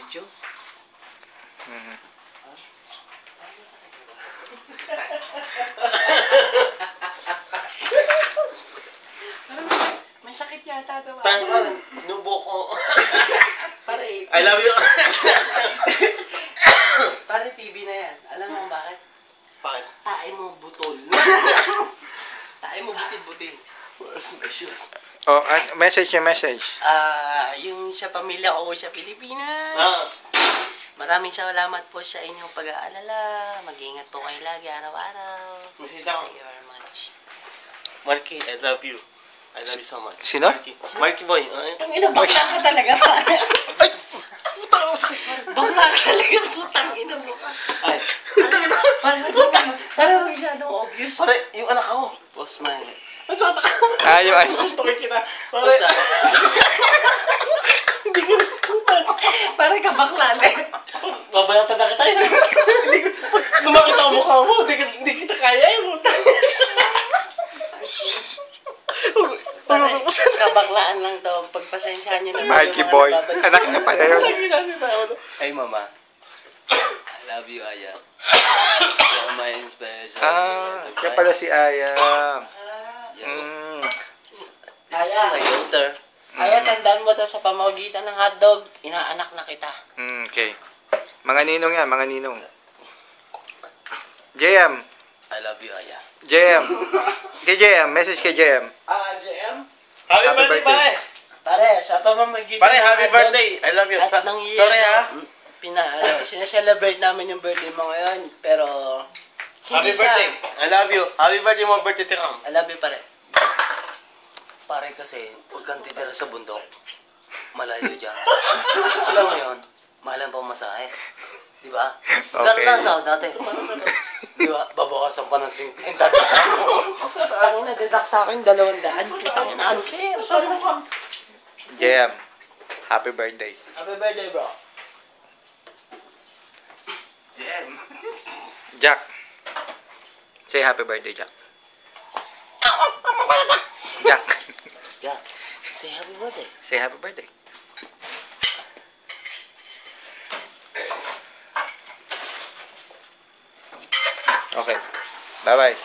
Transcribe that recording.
video. May sakit yata daw. Tanga, nubo ko. Pare, I love you. pare TV na yan. Alam mo bakit? Bakit? Tae mo butol. Tae mo butil-butil. Where's my shoes? Oh, message yung message. Yung sa pamilya ko sa Pilipinas. Maraming salamat po sa inyong pag-aalala. Mag-ingat po kayo lagi araw-araw. Message ako. Thank you very much. Marky, I love you. I love you so much. Sino? Marky boy. Ang ina, bakla ka talaga. Ay! Putang ako sakit. Bakla ka talaga, putang ina mo ka. Ay. Para masyadong obvious. Pare, yung anak ako. Boss man. Ang sakit ako. Ayo, ay. Gusto ko kita. Pare. Basta. Hindi ko. Para ka bakla na. Babayatan na kita. Hindi ko. Pag lumakita ang mukha mo, hindi kita kaya yun. Kabaklaan lang to. Pagpasensyahan nyo na. Marky boy. Anak ka pala yun. Ay, mama. I love you, Aya. You're my inspiration. Kaya pala si Aya. Aya. My daughter. Aya, tandaan mo to sa pamamagitan ng hotdog. Inaanak na kita. Okay. Mga ninong yan, mga ninong. JM. I love you, Aya. JM. Kay JM. Message kay JM. JM? Happy Happy birthday, birthday. Pare, sa pamamagitan Pare, ng happy hotdog birthday. I love you. At ng year, Sorry ha. sinaselebrate namin yung birthday mo ngayon. Pero, Happy birthday. I love you. Happy birthday mo, birthday tikam. I love you, pare. Pare kasi, huwag kang titira sa bundok. Malayo dyan. Alam mo yun, mahal ang pamasahe. Diba? Okay. Gano'n na sa dati. Diba? Babawasan pa ng 50. Tangin na, deduct sa akin, 200. Tangin na, unfair. Sorry mo ka. JM. Happy birthday. Happy birthday, bro. Jack. Say happy birthday, Jack. Jack. Yeah. Say happy birthday. Say happy birthday. Okay. Bye-bye.